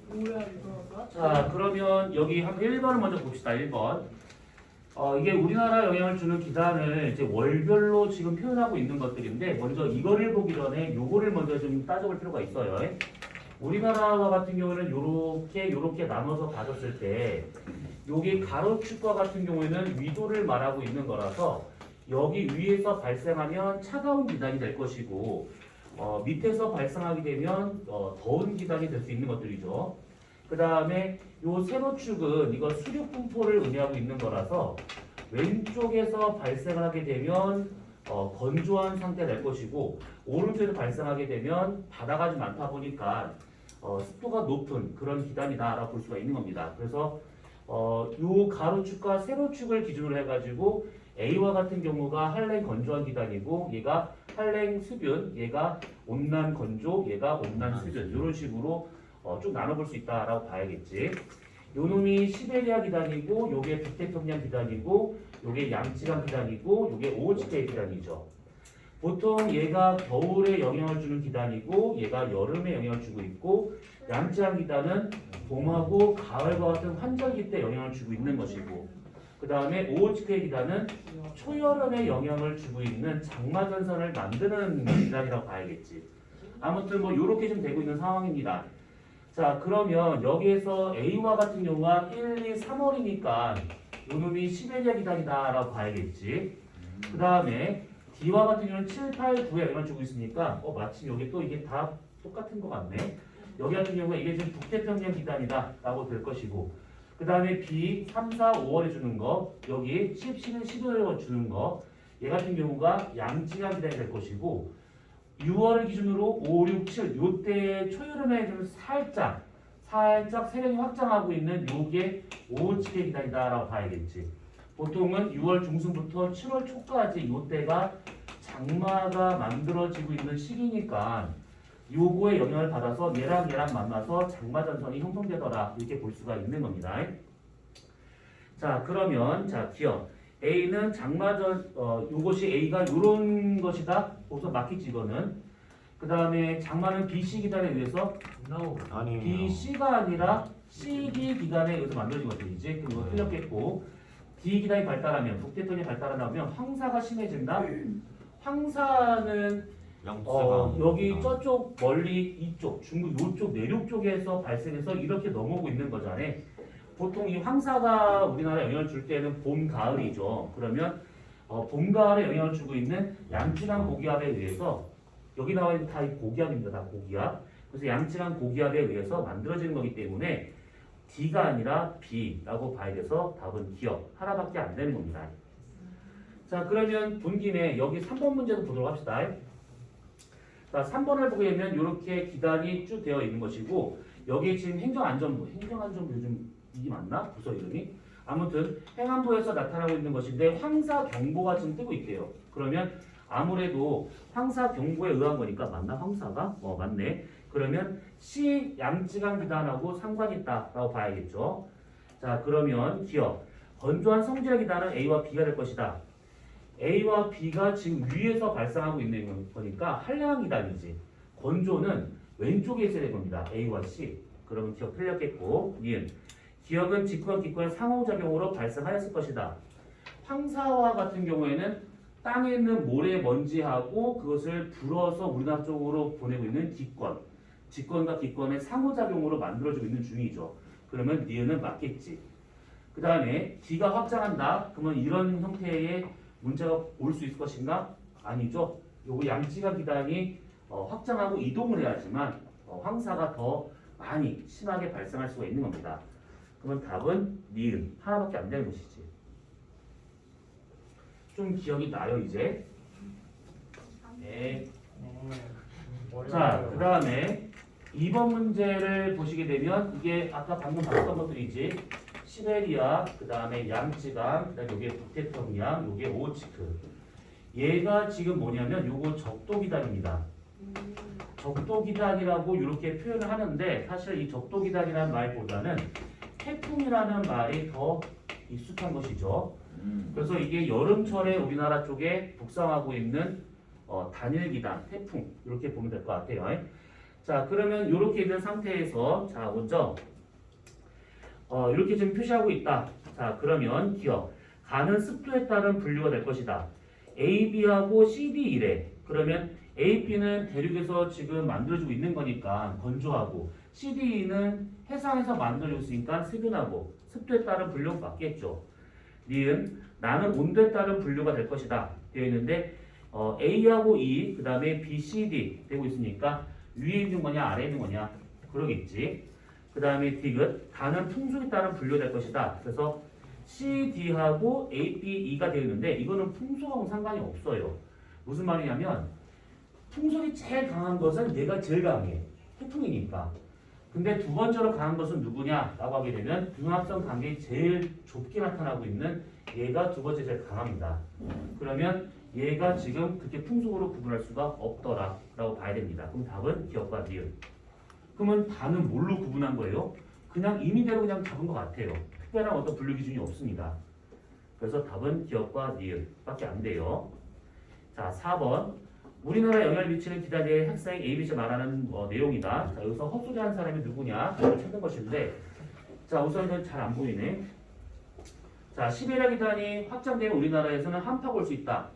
뭐야 이거가? 자, 그러면 여기 한 1번을 먼저 봅시다. 1번. 이게 우리나라 영향을 주는 기단을 이제 월별로 지금 표현하고 있는 것들인데 먼저 이거를 보기 전에 요거를 먼저 좀 따져볼 필요가 있어요. 우리나라와 같은 경우는 요렇게 나눠서 봐줬을 때 요게 가로축과 같은 경우에는 위도를 말하고 있는 거라서 여기 위에서 발생하면 차가운 기단이 될 것이고 밑에서 발생하게 되면 더운 기단이 될 수 있는 것들이죠. 그 다음에 요 세로축은 이거 수륙 분포를 의미하고 있는 거라서 왼쪽에서 발생을 하게 되면 건조한 상태가 될 것이고 오른쪽에서 발생하게 되면 바다가 좀 많다 보니까 습도가 높은 그런 기단이다라고 볼 수가 있는 겁니다. 그래서 요 가로축과 세로축을 기준으로 해가지고 A와 같은 경우가 한랭 건조한 기단이고 얘가 한랭 수변, 얘가 온난 건조, 얘가 온난 수변 이런 식으로 쭉 나눠볼 수 있다라고 봐야겠지. 요 놈이 시베리아 기단이고 요게 북태평양 기단이고 요게 양치강 기단이고 요게 오호츠크의 기단이죠. 보통 얘가 겨울에 영향을 주는 기단이고 얘가 여름에 영향을 주고 있고 양치강 기단은 봄하고 가을과 같은 환절기 때 영향을 주고 있는 것이고 그 다음에 오호츠크의 기단은 초여름에 영향을 주고 있는 장마전선을 만드는 기단이라고 봐야겠지. 아무튼 뭐 요렇게 좀 되고 있는 상황입니다. 자, 그러면 여기에서 A와 같은 경우가 1, 2, 3월이니까 요놈이 시베리아 기단이다라고 봐야겠지. 그 다음에 D와 같은 경우는 7, 8, 9에 영향을 주고 있으니까 마침 여기 또 이게 다 똑같은 것 같네. 여기 같은 경우가 이게 지금 북태평양 기단이다라고 될 것이고 그 다음에 B 3, 4, 5월에 주는 거 여기 10, 11, 12월에 주는 거 얘 같은 경우가 양지강 기단이 될 것이고 6월을 기준으로 5, 6, 7 요때 초여름에 좀 살짝 세력이 확장하고 있는 요게 오호츠크의 기단이다라고 봐야겠지. 보통은 6월 중순부터 7월 초까지 요때가 장마가 만들어지고 있는 시기니까 요거에 영향을 받아서 얘랑 만나서 장마전선이 형성되더라 이렇게 볼 수가 있는 겁니다. 자, 그러면 기억 A는 요것이 A가 요런 것이다. 거기서 맞겠지 이거는. 그 다음에 장마는 BC 기단에 의해서 아니에요. BC가 아니라 CD 기단에 의해서 만들어진 것들이지. 그거 틀렸겠고 D 기단이 발달하면 북태평양이 발달하면 황사가 심해진다. 황사는 여기 저쪽 멀리 이쪽 중국 요쪽 내륙 쪽에서 발생해서 이렇게 넘어오고 있는 거잖아. 보통 이 황사가 우리나라에 영향을 줄 때는 봄, 가을이죠. 그러면 봄, 가을에 영향을 주고 있는 양지강 고기압에 의해서 여기 나와 있는 다 고기압입니다. 다 고기압. 그래서 양지강 고기압에 의해서 만들어지는 거기 때문에 D가 아니라 B라고 봐야 돼서 답은 기억 하나밖에 안 되는 겁니다. 자, 그러면 본 김에 여기 3번 문제도 보도록 합시다. 자, 3번을 보게 되면 이렇게 기단이 쭉 되어 있는 것이고 여기 지금 행정안전부 요즘 이게 맞나? 부서 이름이? 아무튼 행안부에서 나타나고 있는 것인데 황사경보가 지금 뜨고 있대요. 그러면 아무래도 황사경보에 의한 거니까 맞나? 황사가? 맞네. 그러면 시 양지강 기단하고 상관이 있다라고 봐야겠죠. 자, 그러면 기억 건조한 성지의 기단은 A와 B가 될 것이다. A와 B가 지금 위에서 발생하고 있는 거니까 한량한 기단이지. 건조는 왼쪽에 있어야 될 겁니다. A와 C. 그러면 기억 틀렸겠고 니은 기억은 직권, 기권의 상호작용으로 발생하였을 것이다. 황사와 같은 경우에는 땅에 있는 모래 먼지하고 그것을 불어서 우리나라 쪽으로 보내고 있는 기권. 직권과 기권의 상호작용으로 만들어지고 있는 중이죠. 그러면 니은은 맞겠지. 그 다음에 D가 확장한다. 그러면 이런 형태의 문제가 올 수 있을 것인가? 아니죠. 요거 양지가 기단이 확장하고 이동을 해야지만 황사가 더 많이 심하게 발생할 수가 있는 겁니다. 그러면 답은 니은 하나밖에 안 되는 것이지. 좀 기억이 나요 이제. 네. 자, 그 다음에 2번 문제를 보시게 되면 이게 아까 방금 봤던 것들이지. 시베리아, 그 다음에 양지강, 그 다음에 요게 북태평양, 요게 오호츠크. 얘가 지금 뭐냐면 요거 적도기단입니다. 적도기단이라고 이렇게 표현을 하는데 사실 이 적도기단이라는 말보다는 태풍이라는 말이 더 익숙한 것이죠. 그래서 이게 여름철에 우리나라 쪽에 북상하고 있는 단일기단, 태풍 이렇게 보면 될 것 같아요. 자, 그러면 이렇게 있는 상태에서 자, 먼저 이렇게 지금 표시하고 있다. 자, 그러면 기억. 가는 습도에 따른 분류가 될 것이다. A, B하고 C, D 이래. 그러면 A, B는 대륙에서 지금 만들어지고 있는 거니까 건조하고 C, D는 해상에서 만들어지고 있으니까 세균하고 습도에 따른 분류가 맞겠죠. 니은 나는 온도에 따른 분류가 될 것이다. 되어 있는데 A하고 E, 그 다음에 B, C, D 되고 있으니까 위에 있는 거냐 아래에 있는 거냐 그러겠지. 그 다음에 디귿 다는 풍속에 따른 분류가 될 것이다. 그래서 C, D하고 A, B, E가 되어 있는데 이거는 풍속하고 상관이 없어요. 무슨 말이냐면 풍속이 제일 강한 것은 얘가 제일 강해. 태풍이니까. 근데 두 번째로 강한 것은 누구냐라고 하게 되면 융합성 관계가 제일 좁게 나타나고 있는 얘가 두 번째 제일 강합니다. 그러면 얘가 지금 그렇게 풍속으로 구분할 수가 없더라 라고 봐야 됩니다. 그럼 답은 기억과 니은. 그러면 다는 뭘로 구분한 거예요? 그냥 임의대로 그냥 잡은 것 같아요. 특별한 어떤 분류 기준이 없습니다. 그래서 답은 기억과 니은 밖에 안 돼요. 자, 4번. 우리나라 영향을 미치는 기단의 학생 ABC 말하는 내용이다. 자, 여기서 헛소리하는 사람이 누구냐? 이걸 찾는 것인데, 자, 우선은 잘 안 보이네. 자, 시베리아 기단이 확장되면 우리나라에서는 한파가 올 수 있다.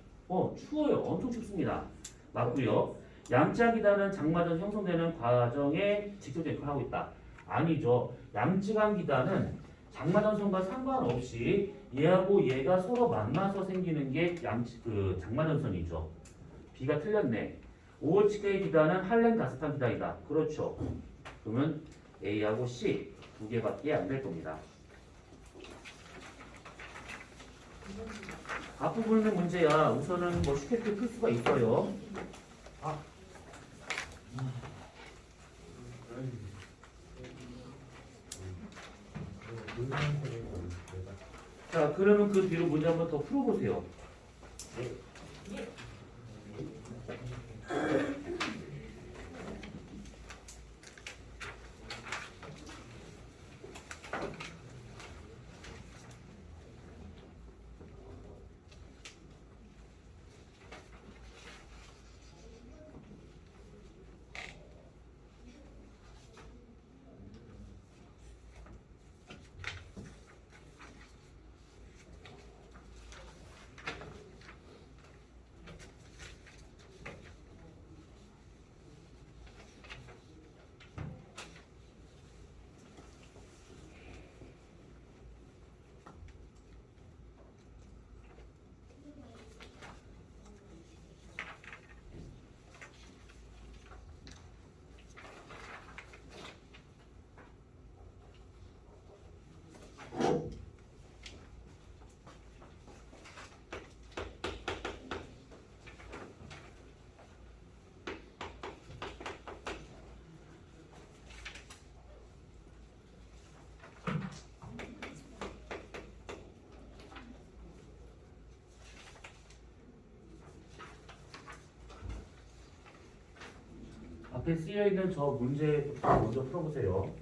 추워요. 엄청 춥습니다. 맞고요. 양쯔강 기단은 장마전 형성되는 과정에 직접적인 역할을 하고 있다. 아니죠. 양쯔강 기단은 장마전선과 상관없이 얘하고 얘가 서로 만나서 생기는 게 장마전선이죠. B가 틀렸네. 오호츠크의 기단은 한랭 가스탄 기단이다. 그렇죠. 그러면 A하고 C 두 개밖에 안 될 겁니다. 앞부분의 문제야. 우선은 뭐 쉽게 풀 수가 있어요. 자, 그러면 그 뒤로 문제 한번 더 풀어보세요. 앞에 쓰여 있는 저 문제부터 먼저 풀어보세요.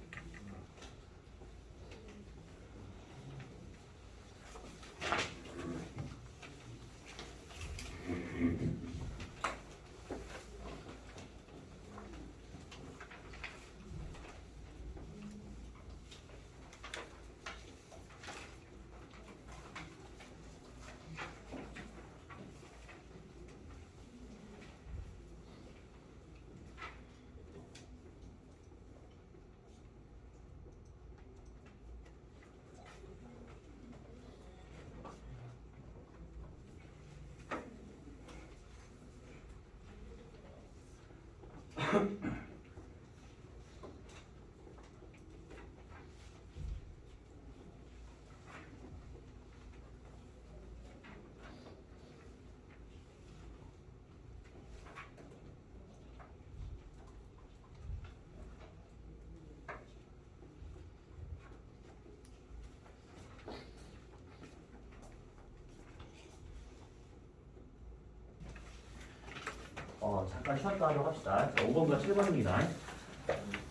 잠깐 쉬었다 하도록 합시다. 자, 5번과 7번입니다.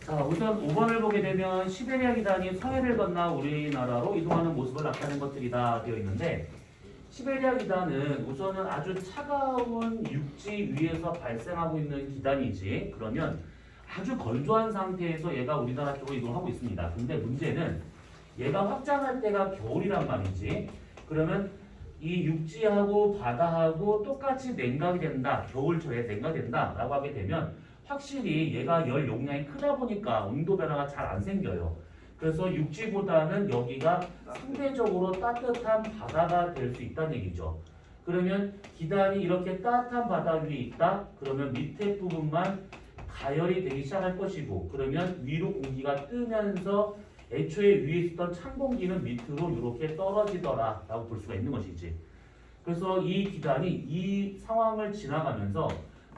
자, 우선 5번을 보게 되면 시베리아 기단이 서해를 건너 우리나라로 이동하는 모습을 나타내는 것들이다 되어 있는데, 시베리아 기단은 우선은 아주 차가운 육지 위에서 발생하고 있는 기단이지. 그러면 아주 건조한 상태에서 얘가 우리나라 쪽으로 이동하고 있습니다. 근데 문제는 얘가 확장할 때가 겨울이란 말이지. 그러면 이 육지하고 바다하고 똑같이 냉각이 된다. 겨울철에 냉각된다 라고 하게 되면 확실히 얘가 열 용량이 크다 보니까 온도 변화가 잘 안 생겨요. 그래서 육지보다는 여기가 상대적으로 따뜻한 바다가 될 수 있다는 얘기죠. 그러면 기단이 이렇게 따뜻한 바다 위에 있다. 그러면 밑에 부분만 가열이 되기 시작할 것이고, 그러면 위로 공기가 뜨면서 애초에 위에 있었던 찬 공기는 밑으로 이렇게 떨어지더라 라고 볼 수가 있는 것이지. 그래서 이 기단이 이 상황을 지나가면서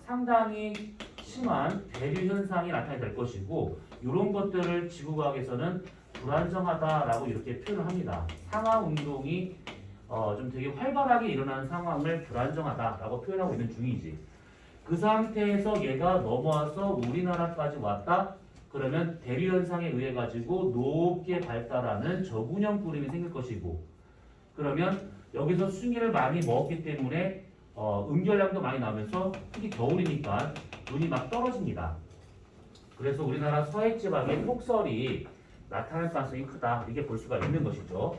상당히 심한 대류 현상이 나타나게 될 것이고, 이런 것들을 지구과학에서는 불안정하다라고 이렇게 표현을 합니다. 상하 운동이 좀 되게 활발하게 일어나는 상황을 불안정하다라고 표현하고 있는 중이지. 그 상태에서 얘가 넘어와서 우리나라까지 왔다. 그러면 대류 현상에 의해 가지고 높게 발달하는 저군형 구름이 생길 것이고, 그러면 여기서 수증기를 많이 먹었기 때문에 음결량도 많이 나면서 특히 겨울이니까 눈이 막 떨어집니다. 그래서 우리나라 서해 지방에 폭설이 나타날 가능성이 크다, 이렇게 볼 수가 있는 것이죠.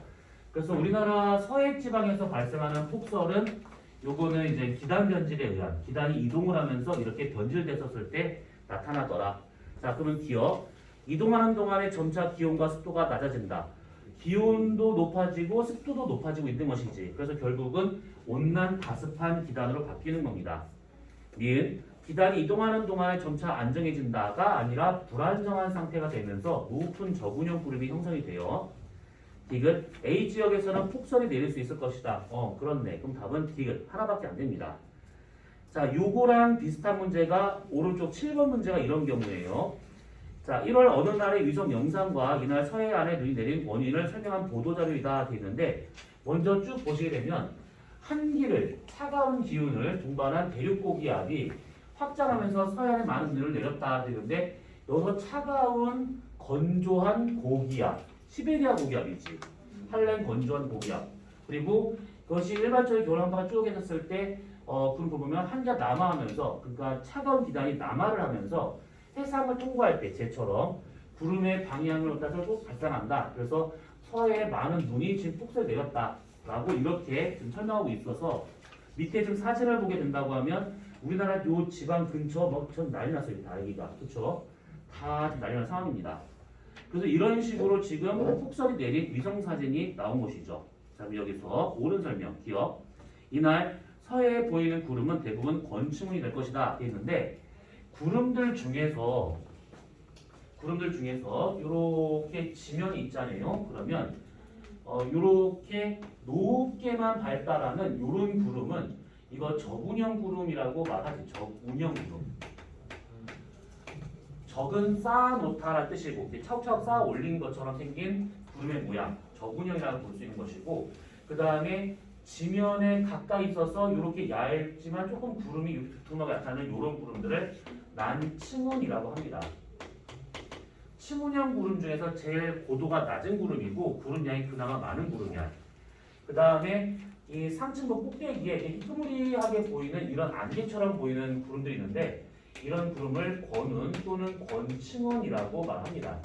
그래서 우리나라 서해 지방에서 발생하는 폭설은 요거는 이제 기단 변질에 의한, 기단이 이동을 하면서 이렇게 변질됐었을 때 나타나더라. 자, 그러면 기억. 이동하는 동안에 점차 기온과 습도가 낮아진다. 기온도 높아지고 습도도 높아지고 있는 것이지. 그래서 결국은 온난 다습한 기단으로 바뀌는 겁니다. 니은 기단이 이동하는 동안에 점차 안정해진다가 아니라 불안정한 상태가 되면서 높은 저군형 구름이 형성이 돼요. 디귿 A 지역에서는 폭설이 내릴 수 있을 것이다. 그렇네. 그럼 답은 디귿 하나밖에 안 됩니다. 자, 요거랑 비슷한 문제가 오른쪽 7번 문제가 이런 경우예요. 자, 1월 어느 날의 위성 영상과 이날 서해안에 눈이 내린 원인을 설명한 보도자료이다 되어 있는데, 먼저 쭉 보시게 되면 한기를, 차가운 기운을 동반한 대륙고기압이 확장하면서 서해안에 많은 눈을 내렸다 되는데, 여기서 차가운 건조한 고기압, 시베리아 고기압이지. 한랭 건조한 고기압. 그리고 그것이 일반적인 겨울 한파가 쭉 했었을 때 그런 거 보면 한기가 남하하면서, 그러니까 차가운 기단이 남하를 하면서 해상을 통과할 때 쟤처럼 구름의 방향을 따라서 또 발생한다. 그래서 서해에 많은 눈이 지금 폭설이 내렸다라고 이렇게 지금 설명하고 있어서, 밑에 지금 사진을 보게 된다고 하면 우리나라 요 지방 근처 전 난리 났어요. 다 여기가. 그쵸? 다 지금 난리 난 상황입니다. 그래서 이런 식으로 지금 폭설이 내린 위성 사진이 나온 것이죠. 자, 그럼 여기서 옳은 설명, 기억. 이날 서해에 보이는 구름은 대부분 건충이 될 것이다 했는데, 구름들 중에서 이렇게 지면이 있잖아요. 그러면 이렇게 높게만 발달하는 이런 구름은 이거 저군형 구름이라고 말하지. 저군형 구름. 적은 쌓아놓다라는 뜻이고, 이렇게 차곡차곡 쌓아 올린 것처럼 생긴 구름의 모양, 저군형이라고 볼 수 있는 것이고, 그 다음에 지면에 가까이 있어서 이렇게 얇지만 조금 구름이 두툼하게 나타나는 이런 구름들을 난층운이라고 합니다. 층운형 구름 중에서 제일 고도가 낮은 구름이고 구름량이 그나마 많은 구름이야. 그 다음에 이 상층부 꼭대기에 흐무리하게 보이는 이런 안개처럼 보이는 구름들이 있는데, 이런 구름을 권운 또는 권층운이라고 말합니다.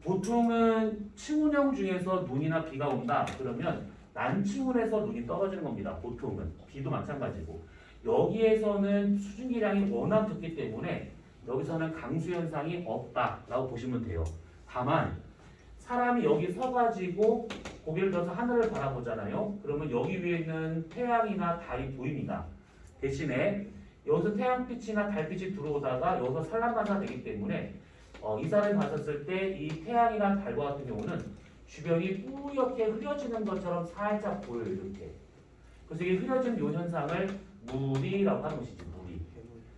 보통은 층운형 중에서 눈이나 비가 온다 그러면 난층운에서 눈이 떨어지는 겁니다. 보통은 비도 마찬가지고, 여기에서는 수증기량이 워낙 적기 때문에 여기서는 강수 현상이 없다라고 보시면 돼요. 다만 사람이 여기 서가지고 고개를 들어서 하늘을 바라보잖아요. 그러면 여기 위에 있는 태양이나 달이 보입니다. 대신에 여기서 태양빛이나 달빛이 들어오다가 여기서 산란반사되기 때문에 이 사람이 봤었을 때 이 태양이나 달과 같은 경우는 주변이 뿌옇게 흐려지는 것처럼 살짝 보여요. 이렇게. 그래서 이 흐려진 이 현상을 무리라고 하는 것이지. 무리.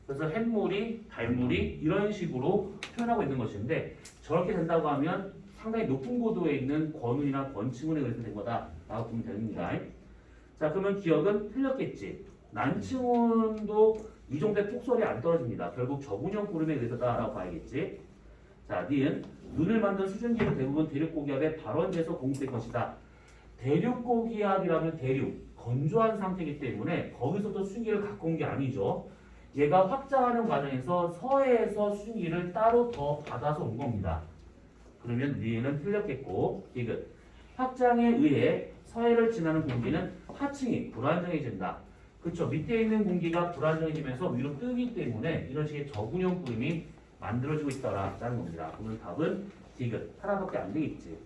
그래서 햇무리, 달무리 이런 식으로 표현하고 있는 것인데, 저렇게 된다고 하면 상당히 높은 고도에 있는 권운이나 권층운에 의해서 된 거다라고 보면 됩니다. 자, 그러면 기억은 틀렸겠지. 난층운도 이 정도의 폭설이 안 떨어집니다. 결국 저군형 구름에 의해서다라고 봐야겠지. 자, 니은 눈을 만든 수증기는 대부분 대륙고기압의 발원지에서 공급될 것이다. 대륙고기압이라면 대륙, 건조한 상태이기 때문에 거기서도 수증기를 갖고 온 게 아니죠. 얘가 확장하는 과정에서 서해에서 수증기를 따로 더 받아서 온 겁니다. 그러면 니은 틀렸겠고, 디귿. 확장에 의해 서해를 지나는 공기는 하층이 불안정해진다. 그쵸? 밑에 있는 공기가 불안정해지면서 위로 뜨기 때문에 이런 식의 저군형 구름이 만들어지고 있다라는 겁니다. 오늘 답은 디귿. 하나밖에 안 되겠지.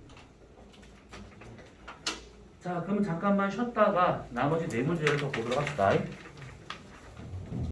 자, 그럼 잠깐만 쉬었다가 나머지 네 문제를 더 보도록 합시다.